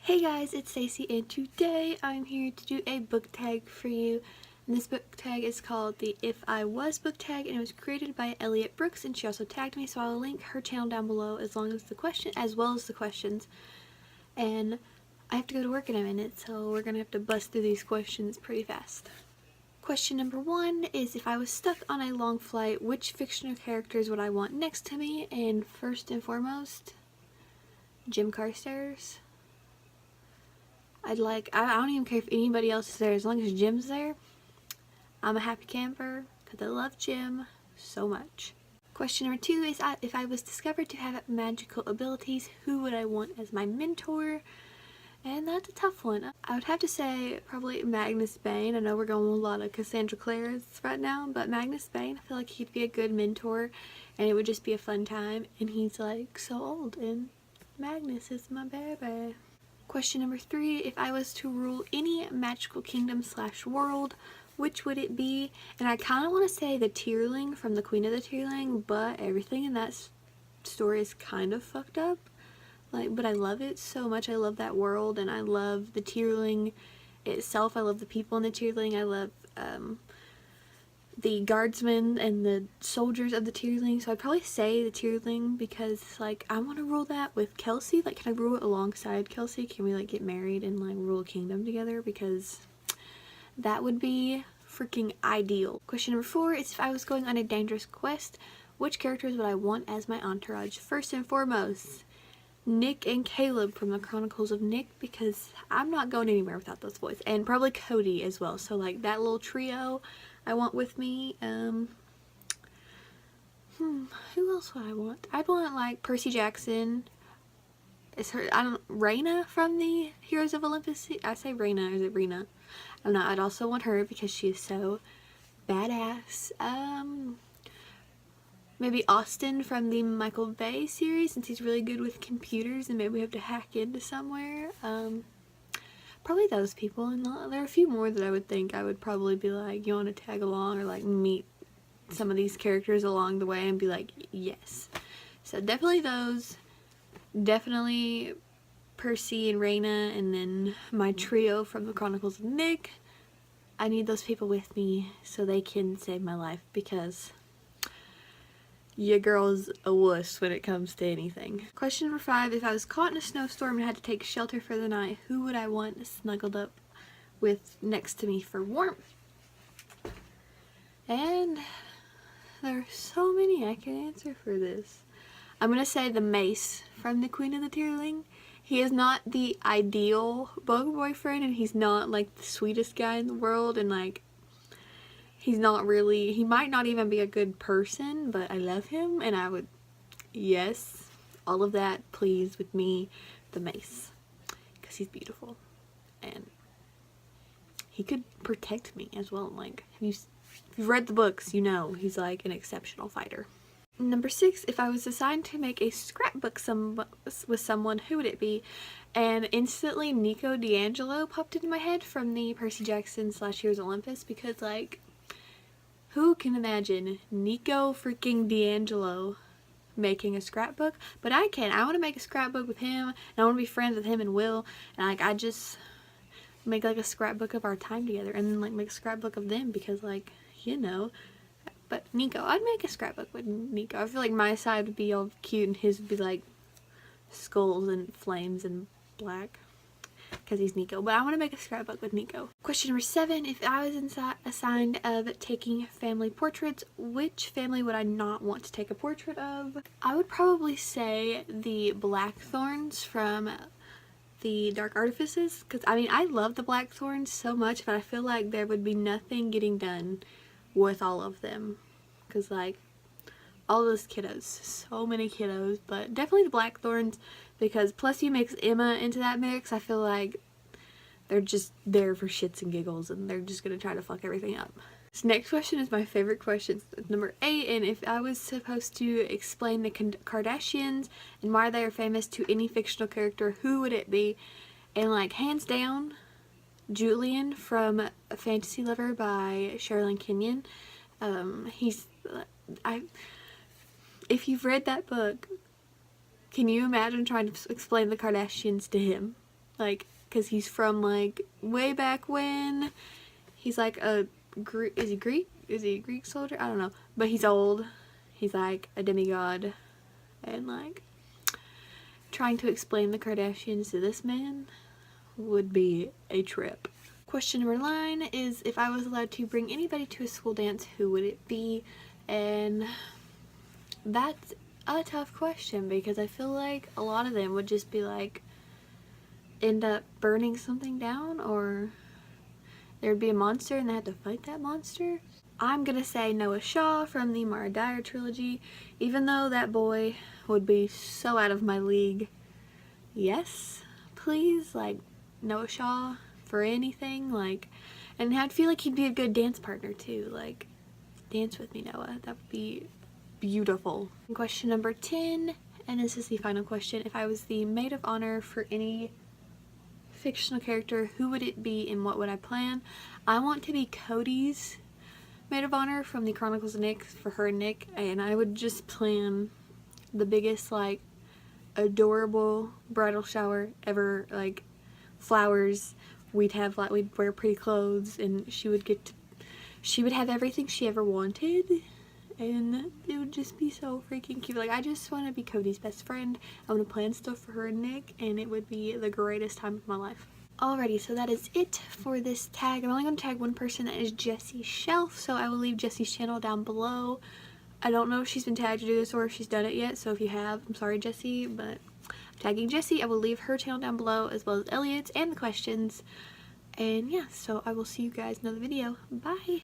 Hey guys, it's Stacey and today I'm here to do a book tag for you. And this book tag is called the If I Was book tag, and it was created by ELLIOT Brooks, and she also tagged me, so I'll link her channel down below as well as the questions. And I have to go to work in a minute, so we're gonna have to bust through these questions pretty fast. Question number 1 is, if I was stuck on a long flight, which fictional characters would I want next to me? And first and foremost, Jim Carstairs. I don't even care if anybody else is there, as long as Jim's there. I'm a happy camper because I love Jim so much. Question number 2 is, if I was discovered to have magical abilities, who would I want as my mentor? And that's a tough one. I would have to say probably Magnus Bane. I know we're going with a lot of Cassandra Clares right now, but Magnus Bane, I feel like he'd be a good mentor and it would just be a fun time. And he's like so old, and Magnus is my baby. Question number 3, if I was to rule any magical kingdom / world, which would it be? And I kind of want to say the Tierling from the Queen of the Tierling, but everything in that story is kind of fucked up. But I love it so much. I love that world, and I love the Tierling itself. I love the people in the Tierling. I love the guardsmen and the soldiers of the Tierling. So I'd probably say the Tierling because I want to rule that with Kelsey. Can I rule it alongside Kelsey? Can we get married and rule a kingdom together? Because that would be freaking ideal. Question number 4 is, if I was going on a dangerous quest, which characters would I want as my entourage? First and foremost, Nick and Caleb from the Chronicles of Nick, because I'm not going anywhere without those boys. And probably Cody as well. So that little trio I want with me. Who else would I want? I'd want Percy Jackson. Raina from the Heroes of Olympus. I say Raina, or is it Rena? I don't know. I'd also want her because she is so badass. Maybe Austin from the Michael Bay series, since he's really good with computers and maybe we have to hack into somewhere. Probably those people, and there are a few more that I would think I would probably be you want to tag along or meet some of these characters along the way and be yes. So definitely those, definitely Percy and Raina, and then my trio from the Chronicles of Nick. I need those people with me so they can save my life, because your girl's a wuss when it comes to anything. Question number 5, if I was caught in a snowstorm and had to take shelter for the night, who would I want snuggled up with next to me for warmth? And there are so many I can answer for this. I'm gonna say the Mace from the Queen of the Tierling. He is not the ideal boyfriend, and he's not the sweetest guy in the world, and he's not really, he might not even be a good person, but I love him, and I would, yes, all of that, please, with me, the Mace, because he's beautiful, and he could protect me as well. If you've read the books, you know he's an exceptional fighter. Number 6, if I was assigned to make a scrapbook with someone, who would it be? And instantly Nico D'Angelo popped into my head from the Percy Jackson / Heroes of Olympus, because who can imagine Nico freaking D'Angelo making a scrapbook? But I can. I want to make a scrapbook with him, and I want to be friends with him and Will, and I just make a scrapbook of our time together, and then make a scrapbook of them, because you know. But Nico, I'd make a scrapbook with Nico. I feel my side would be all cute and his would be skulls and flames and black, because he's Nico. But I want to make a scrapbook with Nico. Question number 7, if I was assigned of taking family portraits, which family would I not want to take a portrait of? I would probably say the Blackthorns from the Dark Artifices, because I love the Blackthorns so much, but I feel there would be nothing getting done with all of them, because all those kiddos, so many kiddos. But definitely the Blackthorns, because plus you mix Emma into that mix, I feel they're just there for shits and giggles, and they're just gonna try to fuck everything up. This next question is my favorite question, number 8, and if I was supposed to explain the Kardashians and why they are famous to any fictional character, who would it be? And hands down, Julian from A Fantasy Lover by Sherilyn Kenyon. If you've read that book, can you imagine trying to explain the Kardashians to him? like, because he's from like way back when. He's like a is he Greek? Is he a Greek soldier? I don't know, but he's old. He's like a demigod, and like trying to explain the Kardashians to this man would be a trip. Question number 9 is, if I was allowed to bring anybody to a school dance, who would it be? And that's a tough question because I feel like a lot of them would just be like end up burning something down, or there'd be a monster and they had to fight that monster. I'm gonna say Noah Shaw from the Mara Dyer trilogy, even though that boy would be so out of my league. Yes, please, like Noah Shaw for anything, like, and I'd feel like he'd be a good dance partner too, like, dance with me, Noah. That would be beautiful. Question number 10, and this is the final question. If I was the maid of honor for any fictional character, who would it be and what would I plan? I want to be Cody's maid of honor from the Chronicles of Nick, for her and Nick, and I would just plan the biggest, like, adorable bridal shower ever, like flowers. We'd have, like, we'd wear pretty clothes, and she would have everything she ever wanted, and it would just be so freaking cute. Like, I just want to be Cody's best friend. I want to plan stuff for her and Nick, and it would be the greatest time of my life. Alrighty, so that is it for this tag. I'm only going to tag one person, that is Jessie Shelf, so I will leave Jessie's channel down below. I don't know if she's been tagged to do this or if she's done it yet, so if you have, I'm sorry, Jessie, but tagging Jessie. I will leave her channel down below, as well as Elliot's and the questions. And yeah, so I will see you guys in another video. Bye!